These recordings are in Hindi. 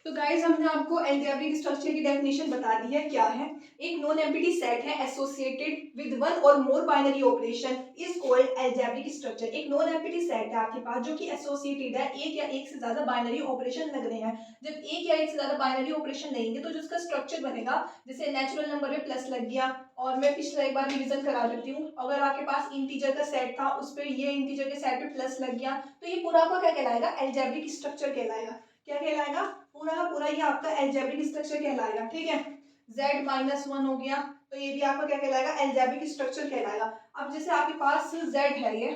तो गाइस हमने आपको अलजेब्रिक स्ट्रक्चर की डेफिनेशन बता दी है क्या है। एक नॉन एम्प्टी सेट है एसोसिएटेड विद वन और more binary operation is called algebraic structure. एक नॉन एम्प्टी सेट है आपके पास जो कि एसोसिएटेड है, एक या एक से ज्यादा बाइनरी ऑपरेशन लग रहे हैं। जब एक या एक से ज्यादा बाइनरी ऑपरेशन लेंगे तो जो उसका स्ट्रक्चर बनेगा, जैसे नेचुरल नंबर में प्लस लग गया, और मैं पिछला एक बार रिवीजन करा देती हूँ। अगर आपके पास इंटीजर का सेट था उस पर ये इंटीजर के सेट पे प्लस लग गया तो ये पूरा आपका क्या कहलाएगा, अलजेब्रिक स्ट्रक्चर कहलाएगा। क्या कहलाएगा, पूरा का पूरा ये आपका अलजेब्रिक स्ट्रक्चर कहलाएगा। ठीक है, z माइनस वन हो गया तो ये भी आपका क्या कहलाएगा, अलजेब्रिक स्ट्रक्चर कहलाएगा। अब जैसे आपके पास z है, ये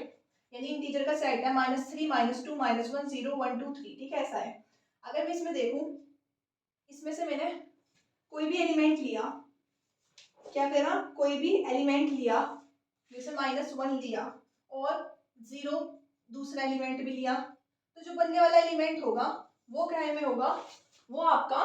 यानी इंटीजर का सेट है, -3 -2 -1 0 1 2 3, ठीक है ऐसा है। अगर मैं इसमें देखूं, इसमें से मैंने कोई भी एलिमेंट लिया, क्या करा, कोई भी एलिमेंट लिया, जैसे -1 लिया और 0 दूसरा एलिमेंट भी लिया, तो जो बनने वाला एलिमेंट होगा वो क्या में होगा, वो आपका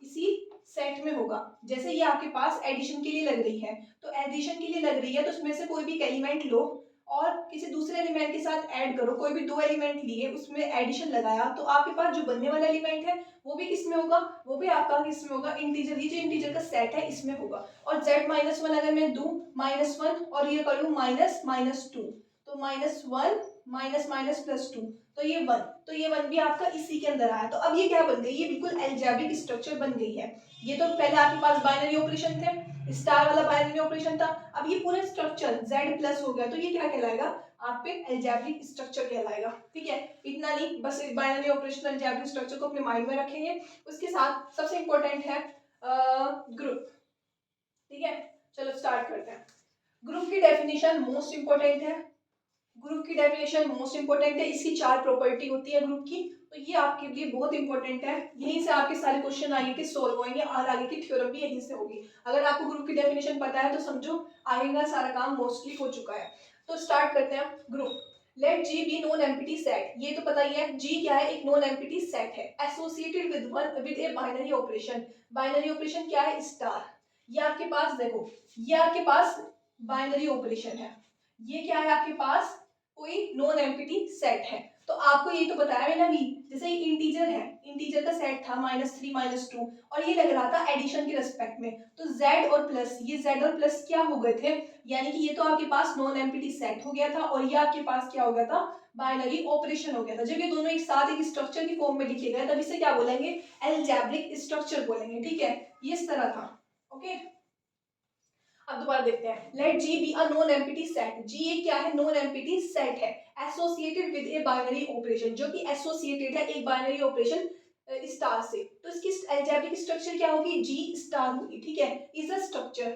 इसी सेट में होगा। जैसे ये आपके पास एडिशन के लिए लग रही है, तो एडिशन के लिए लग रही है तो उसमें से कोई भी एलिमेंट लो और किसी दूसरे एलिमेंट के साथ ऐड करो। कोई भी दो एलिमेंट लिए उसमें एडिशन लगाया तो आपके पास जो बनने वाला एलिमेंट है वो भी किस में होगा, वो भी आपका किस में होगा, इंटीजर, ये जो इंटीजर का सेट है इसमें होगा। और z माइनस वन अगर मैं दूं -1 और ये करूं माइनस माइनस टू, तो -1 माइनस माइनस प्लस टू, तो ये 1, तो ये 1 भी आपका इसी के अंदर आया। तो अब ये क्या बन गई, ये बिल्कुल अलजेब्रिक स्ट्रक्चर बन गई है। ये तो पहले आपके पास बाइनरी ऑपरेशन थे, स्टार वाला बाइनरी ऑपरेशन था, अब ये पूरा स्ट्रक्चर z प्लस हो गया तो ये क्या कहलाएगा, आप पे अलजेब्रिक स्ट्रक्चर कहलाएगा। ठीक है, इतना नहीं, बस बाइनरी ऑपरेशन अलजेब्रिक स्ट्रक्चर को अपने माइंड में रखेंगे। उसके साथ सबसे इंपॉर्टेंट है ग्रुप। ठीक है, चलो स्टार्ट करते हैं। ग्रुप की डेफिनेशन मोस्ट इंपॉर्टेंट है, ग्रुप की डेफिनेशन मोस्ट इंपॉर्टेंट है। इसकी 4 प्रॉपर्टी होती है ग्रुप की, तो ये आपके लिए बहुत इंपॉर्टेंट है। यहीं से आपके सारे क्वेश्चन आगे के सोल्व होंगे और आगे की थ्योरम भी यहीं से होगी। अगर आपको ग्रुप की डेफिनेशन पता है तो समझो आगे का सारा काम मोस्टली हो चुका है। तो स्टार्ट करते हैं। Group, let G be non empty set, ये तो पता ही है जी क्या है, एक नॉन एम्प्टी सेट है associated with one with a binary operation. Binary operation क्या है, स्टार। ये आपके पास देखो, ये आपके पास बाइनरी ऑपरेशन है, ये क्या है आपके पास, कोई नॉन एम्प्टी सेट है। तो आपको ये तो बताया मैंने अभी, जैसे इंटीजर है, इंटीजर का सेट था -3 -2 और ये लग रहा था एडिशन के रेस्पेक्ट में, तो z और प्लस, ये z और प्लस क्या हो गए थे, यानी कि ये तो आपके पास नॉन एम्प्टी सेट हो गया था और ये आपके पास क्या हो गया था, बाइनरी ऑपरेशन हो गया था। जब ये दोनों एक साथ एक स्ट्रक्चर की फॉर्म में लिखे गए तब इसे क्या बोलेंगे, अलजेब्रिक स्ट्रक्चर बोलेंगे। ठीक है, ये इस तरह था। ओके, अब दोबारा देखते हैं। Let G be a non empty set, G एक क्या है, नॉन एम्प्टी सेट है associated with a binary operation, जो कि एसोसिएटेड है एक बाइनरी ऑपरेशन स्टार से। तो इसकी अलजेब्रिक स्ट्रक्चर क्या होगी, जी स्टार होगी। ठीक है, is a structure,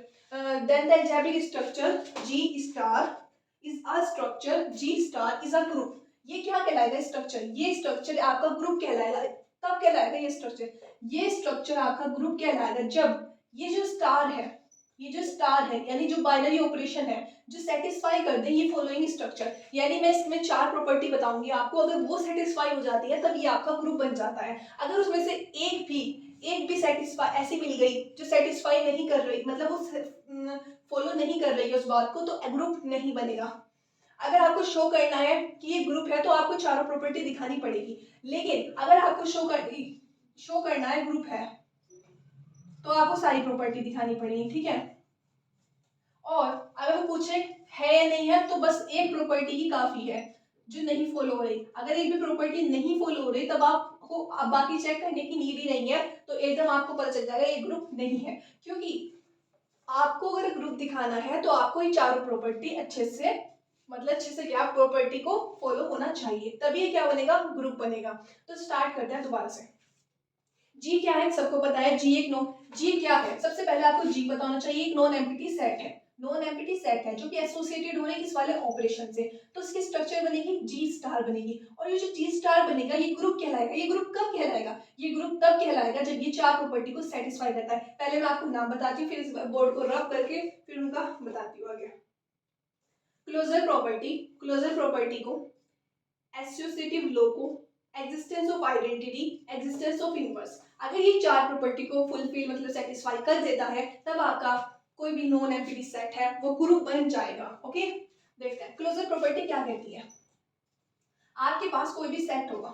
then the algebraic structure G star is a structure, G star is a group. ये क्या कहलाएगा स्ट्रक्चर, ये स्ट्रक्चर आपका ग्रुप कहलाएगा। तब कहलाएगा ये स्ट्रक्चर, ये स्ट्रक्चर आपका ग्रुप कहलाएगा जब ये जो स्टार है, ये जो स्टार है यानी जो बाइनरी ऑपरेशन है, जो सेटिस्फाई कर दे ये फॉलोइंग स्ट्रक्चर, यानी मैं इसमें 4 प्रॉपर्टी बताऊंगी आपको, अगर वो सेटिस्फाई हो जाती है तब ये आपका ग्रुप बन जाता है। अगर उसमें से एक भी सेटिस्फाई ऐसी मिल गई जो सेटिस्फाई नहीं कर रही, मतलब वो फॉलो नहीं कर रही है उस बात को, तो ग्रुप नहीं बनेगा। अगर आपको शो करना है कि ये ग्रुप है तो आपको चारों प्रॉपर्टी दिखानी पड़ेगी, लेकिन अगर आपको शो करना है ग्रुप है तो आपको सारी प्रॉपर्टी दिखानी पड़ेगी। ठीक है, और अगर वो पूछे है या नहीं है तो बस एक प्रॉपर्टी ही काफी है जो नहीं फॉलो हो रही। अगर एक भी प्रॉपर्टी नहीं फॉलो हो रही तब आपको अब बाकी चेक करने की नीड ही नहीं है, तो एकदम आपको पता चल जाएगा ये ग्रुप नहीं है। क्योंकि आपको अगर ग्रुप दिखाना है तो आपको ये चारों प्रॉपर्टी अच्छे से, मतलब अच्छे से क्या, प्रॉपर्टी को फॉलो होना चाहिए, तभी ये क्या बनेगा, ग्रुप बनेगा। तो स्टार्ट करते हैं दोबारा से। जी क्या है, सबको पता है जी एक नॉन, जी क्या है, सबसे पहले आपको जी पता होना चाहिए। एक नॉन एम्प्टी सेट है, नॉन एम्प्टी सेट है जो कि एसोसिएटेड हो रही है इस वाले ऑपरेशन से, तो इसकी स्ट्रक्चर बनेगी जी स्टार बनेगी। और ये जो जी स्टार बनेगा ये ग्रुप कहलाएगा। ये ग्रुप कब कहलाएगा, ये ग्रुप तब कहलाएगा जब ये 4 प्रॉपर्टी को सेटिस्फाई करता है। पहले मैं आपको नाम बताती हूँ, फिर इस बोर्ड को रब करके फिर उनका बताती हूँ आगे। क्लोजर प्रॉपर्टी, क्लोजर प्रॉपर्टी को एसोसिएटिव लो को, existence of identity, existence of inverse, अगर ये 4 प्रॉपर्टी को फुलफिल मतलब सेटिस्फाई कर देता है तब आपका कोई भी नॉन एम्प्टी सेट है वो ग्रुप बन जाएगा। ओके, देखते हैं क्लोजर प्रॉपर्टी क्या कहती है। आपके पास कोई भी सेट होगा,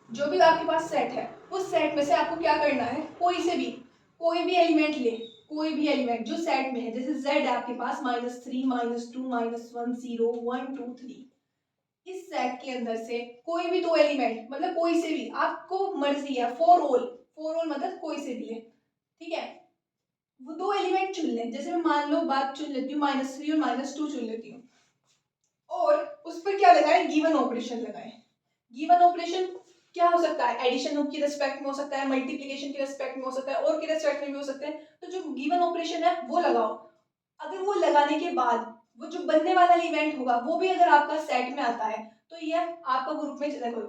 जो भी आपके पास सेट है उस सेट में से आपको क्या करना है, कोई भी एलिमेंट ले, कोई भी एलिमेंट जो सेट में है, जैसे z है आपके पास -3 -2 -1 0 1 2 3, इस सेट के अंदर से कोई भी दो एलिमेंट, मतलब कोई से भी आपको मर्जी है, फोर ऑल मतलब कोई से भी ले, ठीक है। वो दो एलिमेंट चुन ले, जैसे मैं मान लो बात चुन लेती हूँ -3 और -2 चुन लेती हूँ, और उस पर क्या लगाए, गिवन ऑपरेशन लगाए। गिवन ऑपरेशन क्या हो सकता है, एडिशन की रिस्पेक्ट में हो सकता है, मल्टीप्लिकेशन की रिस्पेक्ट में हो सकता है, और की रिस्पेक्ट में भी हो सकते हैं। तो जो गिवन ऑपरेशन है वो लगाओ। अगर वो लगाने के बाद वो जो बनने वाला इवेंट होगा वो भी अगर आपका सेट में आता है तो ये आपका ग्रुप में, देखो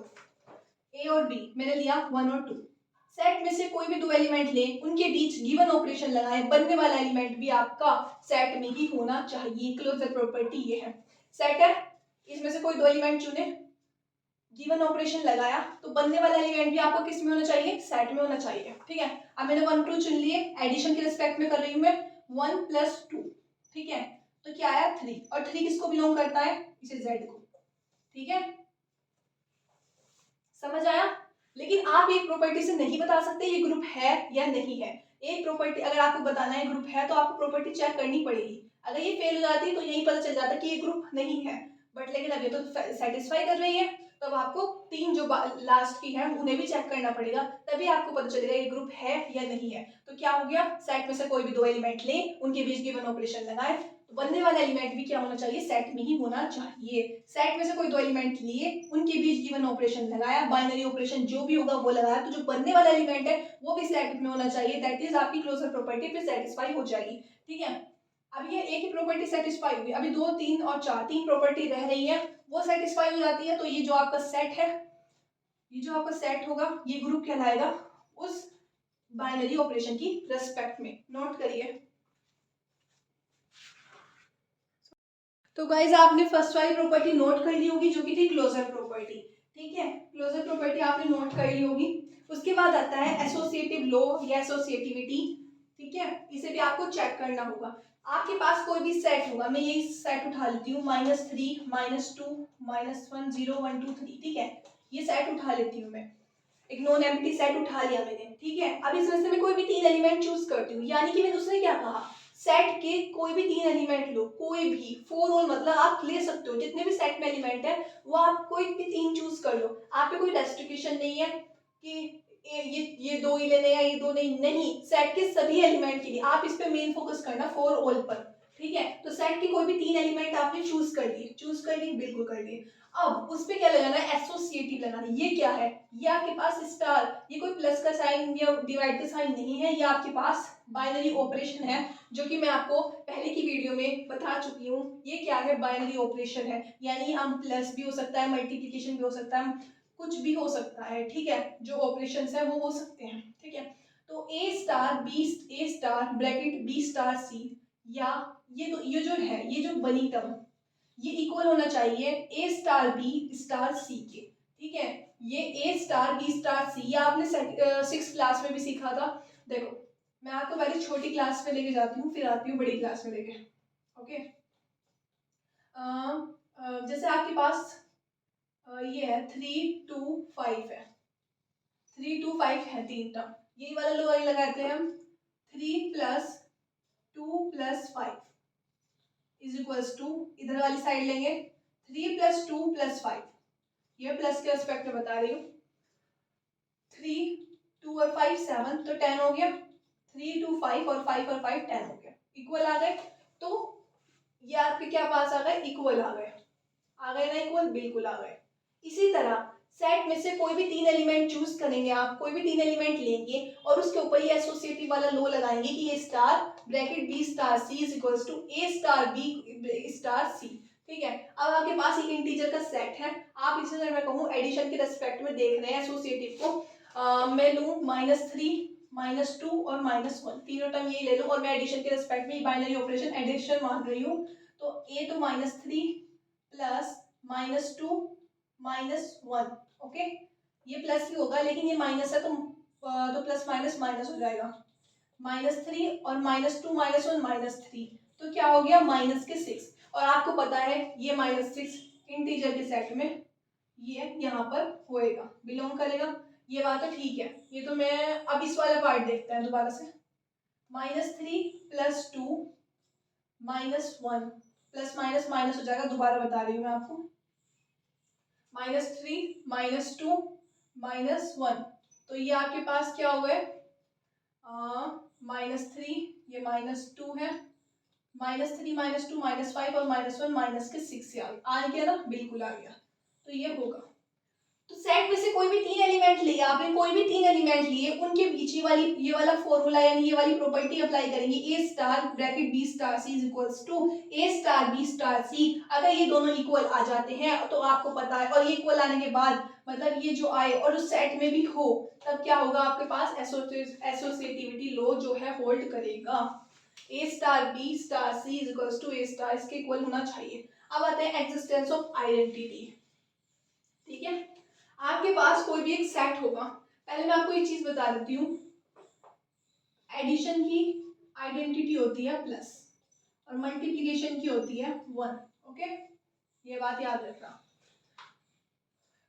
ए और बी मैंने लिया 1 और 2, सेट में से कोई भी दो एलिमेंट ले, उनके बीच गिवन ऑपरेशन लगाए, बनने वाला एलिमेंट भी आपका सेट में ही होना चाहिए। क्लोजर प्रॉपर्टी ये है। सेट है, इसमें से कोई दो एलिमेंट चुने, गिवन ऑपरेशन लगाया, तो बनने वाला एलिमेंट भी आपको किस में होना चाहिए, सेट में होना चाहिए, ठीक है। अब मैंने 1 2 चुन लिए, एडिशन के रिस्पेक्ट में कर रही हूँ मैं, 1 + 2, ठीक है। तो क्या आया 3, और 3 किसको बिलोंग करता है, इसे z को, ठीक है। समझ आया। लेकिन आप एक प्रॉपर्टी से नहीं बता सकते ये ग्रुप है या नहीं है। एक प्रॉपर्टी अगर आपको बताना है ग्रुप है तो आपको प्रॉपर्टी चेक करनी पड़ेगी। अगर ये फेल हो जाती है तो यही पता चल जाता है कि ये ग्रुप नहीं है, बट लेकिन अब ये तो सेटिस्फाई कर रही है, तो अब आपको तीन जो लास्ट की है उन्हें भी चेक करना पड़ेगा, तभी आपको पता चलेगा ये ग्रुप है या नहीं है। तो क्या हो गया, सेट में से कोई भी दो एलिमेंट लें, उनके बीच गिवन ऑपरेशन लगाए, बनने वाला एलिमेंट भी क्या होना चाहिए, सेट में ही होना चाहिए। सेट में से कोई दो एलिमेंट लिए, उनके बीच गिवन ऑपरेशन लगाया, बाइनरी ऑपरेशन जो भी होगा वो लगाया, तो जो बनने वाला एलिमेंट है वो भी सेट में होना चाहिए। दैट इज आपकी क्लोजर प्रॉपर्टी फिर सेटिस्फाई हो जाएगी, ठीक है। अब ये एक ही प्रॉपर्टी सेटिस्फाई हुई, अभी 2 3 और 4 तीन प्रॉपर्टी रह रही है, वो सेटिस्फाई हो जाती है, तो ये जो आपका सेट है, ये जो आपका सेट होगा ये ग्रुप कहलाएगा उस बाइनरी ऑपरेशन की रेस्पेक्ट में। नोट करिए। तो गाइज आपने फर्स्ट वाली प्रॉपर्टी नोट कर ली होगी जो कि थी क्लोजर प्रॉपर्टी, ठीक है। क्लोजर प्रॉपर्टी आपने नोट कर ली होगी। उसके बाद आता है एसोसिएटिव लॉ या एसोसिएटिविटी, ठीक है। इसे भी आपको चेक करना होगा। आपके पास कोई भी सेट होगा, मैं यही सेट उठा लेती हूँ, -3 -2 -1 0 1 2 3, ठीक है। ये सेट उठा लेती हूँ मैं, एक नॉन एम्प्टी सेट उठा लिया मैंने, ठीक है। अब इसमें से मैं कोई भी तीन एलिमेंट चूज करती हूँ, यानी कि मैंने उसने क्या कहा, सेट के कोई भी तीन एलिमेंट लो, कोई भी, फोर ऑल मतलब आप ले सकते हो जितने भी सेट में एलिमेंट है वो आप कोई भी तीन चूज कर लो। आप पे कोई रेस्ट्रिक्शन नहीं है कि ये दो ही लेने हैं, ये दो नहीं, सेट के सभी एलिमेंट के लिए आप इस पे मेन फोकस करना, फोर ऑल पर, ठीक है। तो सेट के कोई भी तीन एलिमेंट आपने चूज कर लिए, बिल्कुल कर लिए। अब उस पे क्या लगाना है, एसोसिएटिव लगाना है। ये क्या है, ये आपके पास स्टार, ये कोई प्लस का साइन या डिवाइड का साइन नहीं है, ये आपके पास बाइनरी ऑपरेशन है, जो कि मैं आपको पहले की वीडियो में बता चुकी हूँ। ये क्या है, बाइनरी ऑपरेशन है, यानी हम प्लस भी हो सकता है, मल्टीप्लिकेशन भी हो सकता है, कुछ भी हो सकता है, ठीक है। जो ऑपरेशन है वो हो सकते हैं, ठीक है। तो ए स्टार ब्रैकेट बी स्टार सी, या ये जो है, ये जो बनी टर्म, ये इक्वल होना चाहिए ए स्टार बी स्टार सी के, ठीक है। ये ए स्टार बी स्टार सी, ये आपने 6th क्लास में भी सीखा था। देखो मैं आपको पहले छोटी क्लास में लेके जाती हूँ, फिर आती हूँ बड़ी क्लास में लेके, ओके। जैसे आपके पास ये है 3 2 5 है, 3 2 5 है तीन टर्म, यही वाला लो वही लगाते हैं हम, 3 + 2 + 5 इज इक्वल्स टू, इधर वाली साइड लेंगे 3 + 2 + 5, ये प्लस के एस्पेक्ट में बता रही हूँ, 3 2 और 5 7, तो 10 हो गया, 3 2 5 और 5 और 5 10 हो गया, इक्वल आ गए। तो ये आपके क्या पास आ गए, इक्वल आ गए ना, इक्वल बिल्कुल आ गए। इसी तरह सेट में से कोई भी तीन एलिमेंट चूज करेंगे, आप कोई भी तीन एलिमेंट लेंगे और उसके ऊपर ये एसोसिएटिव वाला लो लगाएंगे कि ये star bracket B star C is equals to A star B star C, ठीक है। अब आपके पास एक इंटीजर का सेट है, आप इसे अगर मैं कहूँ एडिशन के रेस्पेक्ट में देख रहे हैं एसोसिएटिव को, मैं लूँ -3 -2 और -1, तीनों टर्म ये ले लो, और मैं एडिशन के रेस्पेक्ट में बाइनरी ऑपरेशन एडिशन मान रही हूँ, तो ए तो -3 प्लस -2 -1, ओके। ये प्लस ही होगा लेकिन ये माइनस है, तो प्लस माइनस माइनस हो जाएगा, -3 और -2 -1 -3, तो क्या हो गया -6। और आपको पता है ये -6 इंटीजर के सेट में ये यहाँ पर होएगा, बिलोंग करेगा। ये बात तो ठीक है। ये तो मैं अब इस वाला पार्ट देखते हैं दोबारा से। -3 + 2 -1 प्लस माइनस माइनस हो जाएगा, दोबारा बता रही हूँ मैं आपको। -3 -2 -1, तो ये आपके पास क्या हुआ है, -3, ये -2 है, -3 -2 -5 और -1 -6 आ गया ना, बिल्कुल आ गया। तो ये होगा। तो सेट में से कोई भी 3 एलिमेंट लिए आपने, कोई भी 3 एलिमेंट लिए, उनके बीच ये वाला फॉर्मूला यानी ये वाली प्रॉपर्टी अप्लाई करेंगे, A star bracket B star C equals to A star B star C। अगर ये दोनों इक्वल आ जाते हैं तो आपको पता है, और ये इक्वल आने के बाद मतलब ये जो आए और उस सेट में भी हो, तब क्या होगा आपके पास, एसोसिएटिविटी लॉ जो है होल्ड करेगा। A star B star C equals to A star, इसके इक्वल होना चाहिए। अब आते हैं एग्जिस्टेंस ऑफ आइडेंटिटी। ठीक है, आपके पास कोई भी एक सेट होगा। पहले मैं आपको एक चीज बता देती हूँ, एडिशन की आइडेंटिटी होती है प्लस और मल्टीप्लिकेशन की होती है 1। ओके, ये बात याद रखना।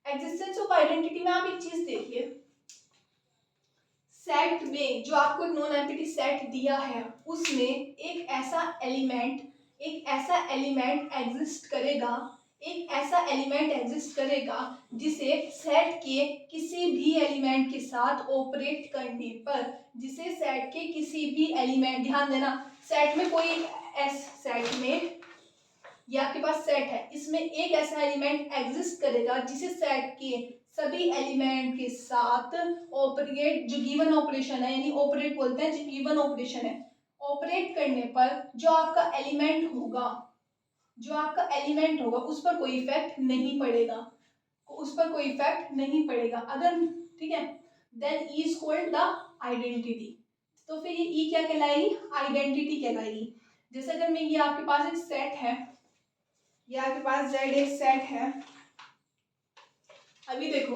एग्जिस्टेंस ऑफ आइडेंटिटी में आप एक चीज देखिए, सेट में जो आपको एक नॉन एम्प्टी सेट दिया है उसमें एक ऐसा एलिमेंट एग्जिस्ट करेगा, एक ऐसा एलिमेंट एग्जिस्ट करेगा जिसे सेट के किसी भी एलिमेंट के साथ ऑपरेट करने पर, जिसे सेट के किसी भी एलिमेंट, ध्यान देना, सेट में कोई सेट में ये आपके पास सेट है, इसमें एक ऐसा एलिमेंट एग्जिस्ट करेगा जिसे सेट के सभी एलिमेंट के साथ ऑपरेट, जो गिवन ऑपरेशन है यानी ऑपरेट बोलते हैं, जो गिवन ऑपरेशन है, ऑपरेट करने पर जो आपका एलिमेंट होगा उस पर कोई इफेक्ट नहीं पड़ेगा, अगर, ठीक है, then e is called the identity. तो फिर ये ई क्या कहलाएगी, आइडेंटिटी कहलाएगी। जैसे अगर मैं, ये आपके पास एक सेट है, ये आपके पास Z एक सेट है, अभी देखो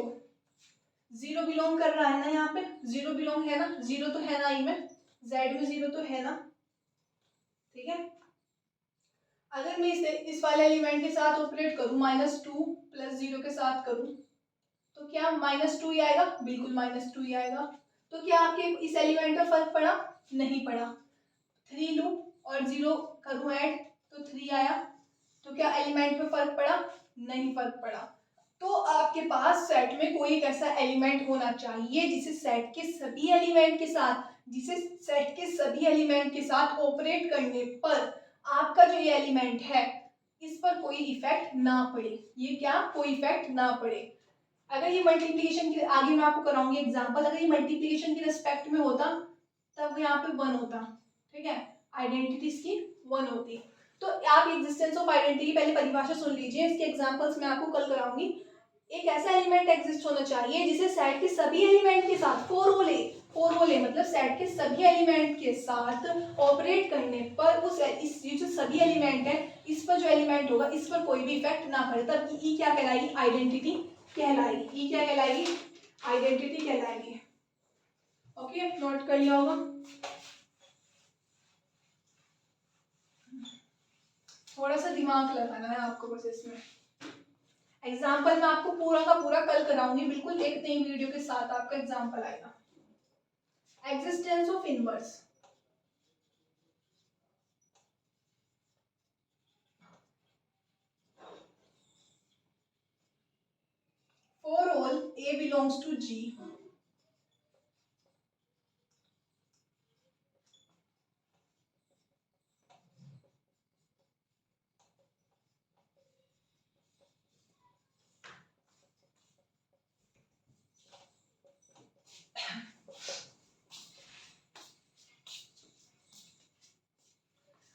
0 बिलोंग कर रहा है ना, यहाँ पे 0 बिलोंग है ना, 0 तो है ना ई में, Z में 0 तो है ना, ठीक है। अगर मैं इसे इस वाले एलिमेंट के साथ ऑपरेट करूं, -2 + 0 के साथ करूं, तो क्या -2 ही आएगा, बिल्कुल -2 ही आएगा। तो क्या आपके इस एलिमेंट का फर्क पड़ा, नहीं पड़ा। 3 लूं और 0 करूं ऐड तो 3 आया, तो क्या एलिमेंट पे फर्क पड़ा, नहीं फर्क पड़ा। तो आपके पास सेट में कोई एक ऐसा एलिमेंट होना चाहिए जिसे सेट के सभी एलिमेंट के साथ ऑपरेट करने पर आपका जो ये एलिमेंट है इस पर कोई इफेक्ट ना पड़े, ये क्या, कोई इफेक्ट ना पड़े। अगर ये मल्टीप्लिकेशन की, आगे मैं आपको कराऊंगी एग्जांपल, अगर ये मल्टीप्लिकेशन की रिस्पेक्ट में होता तब यहाँ पे 1 होता, ठीक है, आइडेंटिटी इसकी 1 होती। तो आप एग्जिस्टेंस ऑफ आइडेंटिटी पहले परिभाषा सुन लीजिए, इसके एग्जांपल्स मैं आपको कल कराऊंगी। एक ऐसा एलिमेंट एग्जिस्ट होना चाहिए जिसे सेट के सभी एलिमेंट के साथ, फोर होले मतलब सेट के सभी एलिमेंट के साथ ऑपरेट करने पर उस इस जो सभी एलिमेंट है इस पर जो एलिमेंट होगा इस पर कोई भी इफेक्ट ना पड़े, तब ई क्या कहलाएगी, आइडेंटिटी कहलाएगी। ई क्या कहलाएगी, आइडेंटिटी कहलाएगी। ओके, नोट कर लिया होगा। थोड़ा सा दिमाग लगाना है आपको बस इसमें। एग्जाम्पल मैं आपको पूरा का पूरा कल कराऊंगी, बिल्कुल एक नई वीडियो के साथ आपका एग्जाम्पल आएगा। Existence of inverse, for all A belongs to G,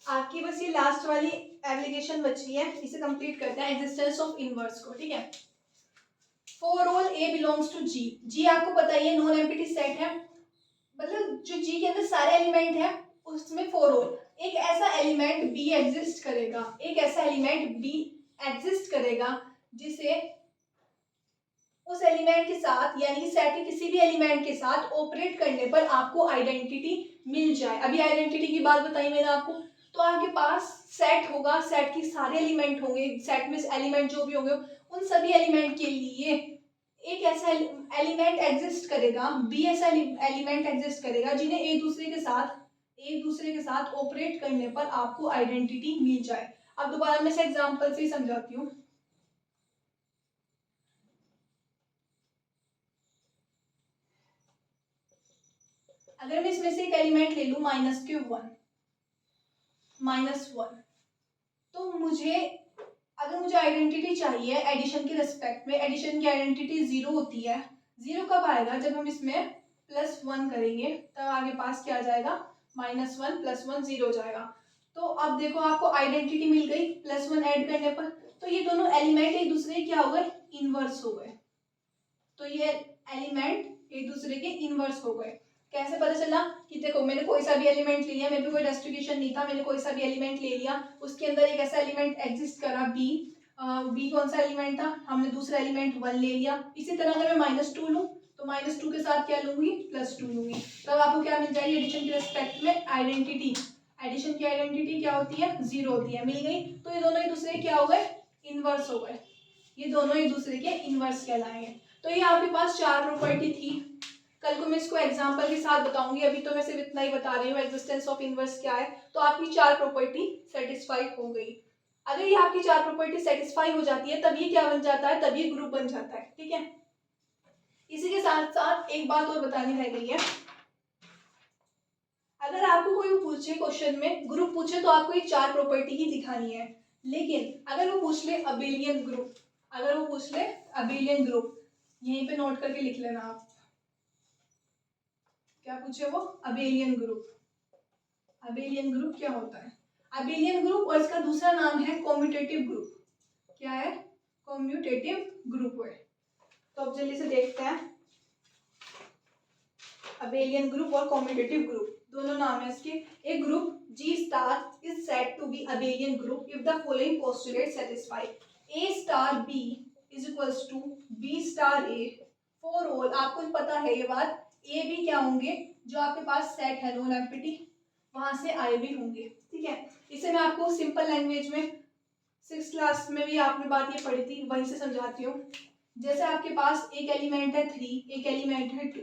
आपकी बस ये लास्ट वाली एप्लीकेशन बची है, इसे कंप्लीट करते हैं, एग्जिस्टेंस ऑफ इनवर्स को, ठीक है। For all A belongs to G, G आपको पता ही है नॉन एम्प्टी सेट है, मतलब जो जी के अंदर सारे एलिमेंट है उसमें फॉर ऑल एक ऐसा एलिमेंट बी एग्जिस्ट करेगा, जिसे उस एलिमेंट के साथ यानी कि सेट के किसी भी एलिमेंट के साथ ऑपरेट करने पर आपको आइडेंटिटी मिल जाए। अभी आइडेंटिटी की बात बताई मैंने आपको। तो आपके पास सेट होगा, सेट के सारे एलिमेंट होंगे, सेट में एलिमेंट जो भी होंगे उन सभी एलिमेंट के लिए एक ऐसा एलिमेंट एग्जिस्ट करेगा, बी ऐसा एलिमेंट एग्जिस्ट करेगा जिन्हें एक दूसरे के साथ ऑपरेट करने पर आपको आइडेंटिटी मिल जाए। अब दोबारा मैं इसे एग्जांपल से ही समझाती हूँ। अगर मैं इसमें से एक एलिमेंट ले लूं -1, तो अगर मुझे आइडेंटिटी चाहिए एडिशन के रेस्पेक्ट में, एडिशन की आइडेंटिटी 0 होती है। 0 कब आएगा? जब हम इसमें +1 करेंगे, तब आगे पास क्या आ जाएगा? -1 +1 0 हो जाएगा। तो अब देखो आपको आइडेंटिटी मिल गई +1 ऐड करने पर। तो ये दोनों एलिमेंट एक दूसरे के क्या हो गए? इनवर्स हो गए। तो ये एलिमेंट एक दूसरे के इनवर्स हो गए। कैसे पता चला? कि देखो मैंने कोई सा भी एलिमेंट ले लिया, मेरे पे कोई रेस्ट्रिक्शन नहीं था, मैंने कोई सा भी एलिमेंट ले लिया, उसके अंदर एक ऐसा एलिमेंट एग्जिस्ट करा बी। बी कौन सा एलिमेंट था? हमने दूसरा एलिमेंट 1 ले लिया। इसी तरह अगर मैं -2 लूँ तो -2 के साथ क्या लूंगी? +2 लूंगी। तब आपको क्या मिल जाएगी एडिशन के रेस्पेक्ट में आइडेंटिटी? एडिशन की आइडेंटिटी क्या होती है? 0 होती है। मिल गई। तो ये दोनों एक दूसरे के क्या हो गए? इनवर्स हो गए। ये दोनों एक दूसरे के इनवर्स कहलाएंगे। तो ये आपके पास 4 प्रॉपर्टी थी। कल को मैं इसको एग्जांपल के साथ बताऊंगी, अभी तो मैं सिर्फ इतना ही बता रही हूँ एग्जिस्टेंस ऑफ इनवर्स क्या है। तो आपकी 4 प्रॉपर्टी सेटिस्फाई हो गई। अगर ये आपकी 4 प्रॉपर्टी सेटिस्फाई हो जाती है, तब ये क्या बन जाता है? तब ये ग्रुप बन जाता है। ठीक है। इसी के साथ साथ एक बात और बतानी रह गई है। अगर आपको कोई पूछे क्वेश्चन में ग्रुप पूछे, तो आपको ये 4 प्रॉपर्टी ही दिखानी है। लेकिन अगर वो पूछ ले अबेलियन ग्रुप, यहीं पे नोट करके लिख लेना आप। क्या पूछे वो? Abelian group. अबेलियन ग्रुप क्या होता है? अबेलियन ग्रुप और इसका दूसरा नाम है कॉम्यूटेटिव ग्रुप। क्या है? कॉम्यूटेटिव ग्रुप है। तो अब जल्दी से देखते हैं। अबेलियन ग्रुप और कॉम्यूटेटिव ग्रुप दोनों नाम है इसके। एक group G star is said to be abelian group if the following postulate satisfy: A star B is equals to B star A for all। आपको पता है ये बात, A B क्या होंगे? जो आपके पास सेट है नॉन एम्प्टी, वहां से आए भी होंगे। ठीक है। इसे मैं आपको सिंपल लैंग्वेज में 6th क्लास में भी आपने बात ये पढ़ी थी, वहीं से समझाती हूँ। जैसे आपके पास एक एलिमेंट है 3, एक एलिमेंट है 2।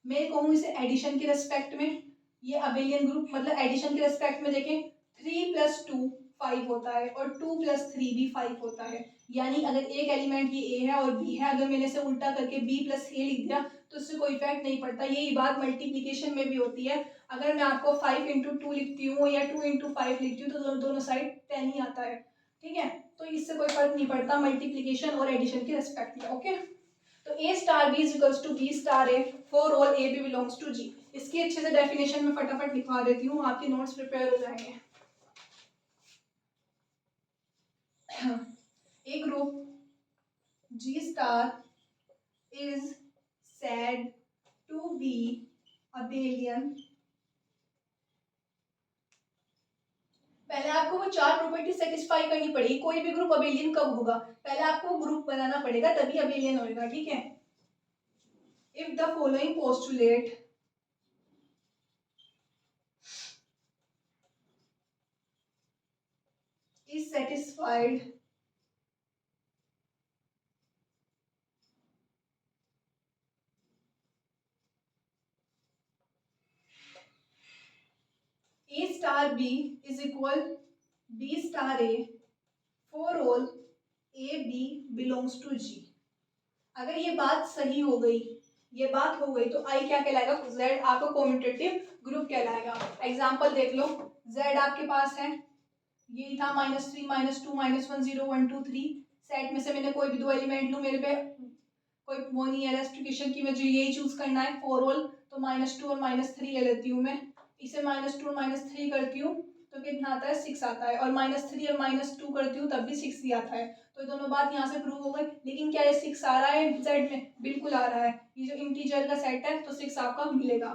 मैं कहूँ इसे एडिशन के रेस्पेक्ट में, ये अबेलियन ग्रुप मतलब एडिशन के रेस्पेक्ट में देखें 3 + 2 5 होता है और 2 + 3 भी 5 होता है। यानी अगर एक एलिमेंट ये ए है और बी है, अगर मैंने इसे उल्टा करके b + a लिख दिया तो इससे कोई इफेक्ट नहीं पड़ता। यही बात मल्टीप्लीकेशन में भी होती है। अगर मैं आपको 5 × 2 लिखती हूँ या 2 × 5 लिखती हूँ तो दोनों साइड 10 ही आता है। ठीक है। तो इससे कोई फर्क नहीं पड़ता मल्टीप्लीकेशन और एडिशन के रेस्पेक्ट में। ओके। तो A star B is equals to B star A for all A B belongs to G। इसकी अच्छे से डेफिनेशन में फटाफट लिखवा देती हूँ, आपके नोट्स प्रिपेयर हो जाएंगे। A group G star is said to be abelian। पहले आपको वो 4 प्रॉपर्टी सेटिस्फाई करनी पड़ेगी। कोई भी ग्रुप अबेलियन कब होगा? पहले आपको ग्रुप बनाना पड़ेगा, तभी अबेलियन होगा। ठीक है। If the following postulate is satisfied, A star B is equal B star A for all A B belongs to G। अगर ये बात सही हो गई, ये बात हो गई, तो I क्या कहलाएगा? Z आपका कॉम्यूटेटिव ग्रुप कहलाएगा। एग्जाम्पल देख लो, Z आपके पास है, यही था -3 -2 -1 0 1 2 3। सेट में से मैंने कोई भी 2 एलिमेंट लूँ, मेरे पे कोई वो नहीं है रेस्ट्रिक्शन की मुझे यही चूज करना है फॉर ऑल। तो -2 और -3 ले लेती हूँ मैं। इसे -2 और -3 करती हूँ तो कितना आता है? 6 आता है। और -3 और -2 करती हूँ तब भी 6 ही आता है। तो दोनों बात यहाँ से प्रूव हो गई। लेकिन क्या ये 6 आ रहा है जेड में? बिल्कुल आ रहा है। ये जो इंटीजर का सेट है तो 6 आपका मिलेगा।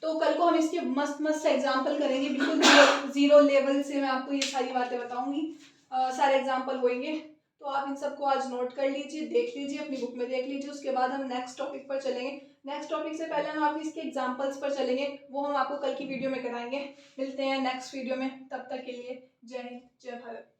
तो कल को हम इसके मस्त मस्त एग्जाम्पल करेंगे, बिल्कुल जीरो लेवल से मैं आपको ये सारी बातें बताऊंगी। सारे एग्जाम्पल होंगे। तो आप इन सबको आज नोट कर लीजिए, देख लीजिए, अपनी बुक में देख लीजिए। उसके बाद हम नेक्स्ट टॉपिक पर चलेंगे। नेक्स्ट टॉपिक से पहले हम आपकी इसके एग्जाम्पल्स पर चलेंगे, वो हम आपको कल की वीडियो में कराएंगे। मिलते हैं नेक्स्ट वीडियो में, तब तक के लिए जय हिंद जय भारत।